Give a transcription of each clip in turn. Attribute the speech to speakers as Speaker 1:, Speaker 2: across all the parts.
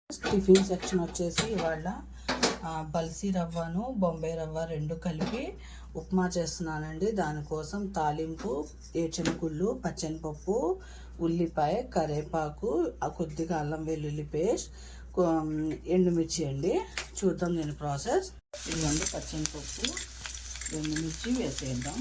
Speaker 1: Tiffin section వచ్చేసి ఇవాళ బల్సీ రవ్వను బొంబాయి రవ్వ రెండు కలిపి ఉప్మా చేస్తున్నానండి. దానికోసం తాలింపు ఏచెనుగుళ్ళు, పచ్చనిపప్పు, ఉల్లిపాయ, కరివేపాకు, కొద్దిగా అల్లం వెల్లుల్లి పేస్ట్, ఎండుమిర్చి అండి. చూద్దాం నేను ప్రాసెస్. ఇదిగోండి పచ్చనిపప్పు, ఎండుమిర్చి వేసేద్దాం.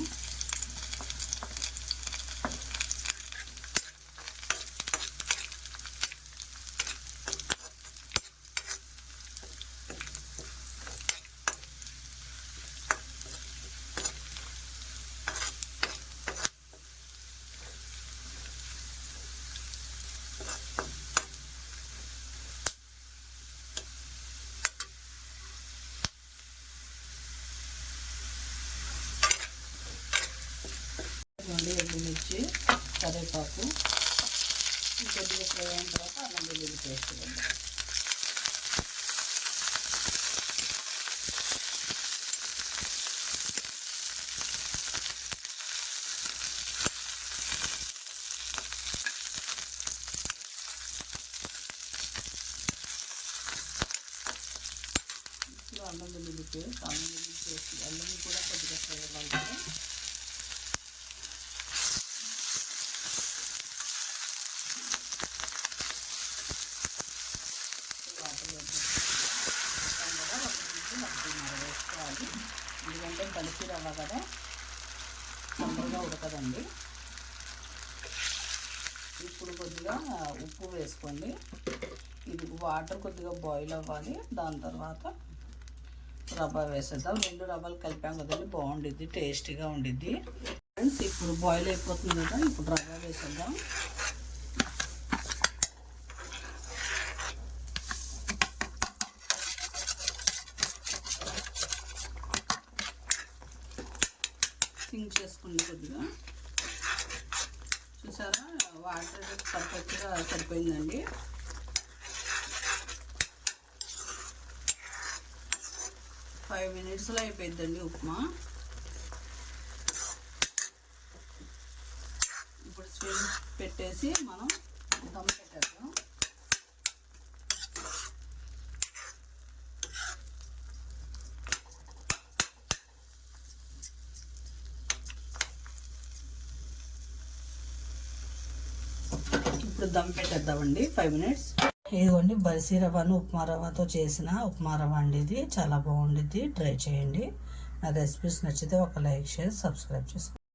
Speaker 1: ఎండుమిర్చి, కరివేపాకు కొద్దిగా ఫ్రై అయిన తర్వాత అల్లం వెల్లుల్లి పేస్ట్ వేద్దాం. అల్లం వెల్లుల్లి పేస్ట్ అల్లం కూడా కొద్దిగా ఫ్రై అవ్వాలి. వేసుకోవాలి, ఎందుకంటే కలిసి రవ్వ కదా, తొందరగా ఉడకదండి. ఇప్పుడు కొద్దిగా ఉప్పు వేసుకోండి. ఇది వాటర్ కొద్దిగా బాయిల్ అవ్వాలి. దాని తర్వాత రవ్వ వేసేద్దాం. రెండు రవ్వలు కలిపాం కదండి, బాగుండిద్ది, టేస్టీగా ఉండిద్ది. ఫ్రెండ్స్ ఇప్పుడు బాయిల్ అయిపోతుంది కదా, ఇప్పుడు రవ్వ వేసేద్దాం. సింక్ చేసుకోండి కొద్దిగా. చూసారా, వాటర్ పర్ఫెక్ట్గా సరిపోయిందండి. ఫైవ్ మినిట్స్లో అయిపోయిందండి ఉప్మా. ఇప్పుడు స్విచ్ పెట్టేసి మనం దమ్ పెట్టేద్దాం. ఇప్పుడు దమ్ పెట్టేద్దామండి 5 మినిట్స్. ఇదిగోండి బల్సీ రవ్వను ఉప్మా రవ్వతో చేసిన ఉప్మా రవ్వ అండి. ఇది చాలా బాగుండిద్ది, ట్రై చేయండి. నా రెసిపీస్ నచ్చితే ఒక లైక్, షేర్, సబ్స్క్రైబ్ చేసుకోండి.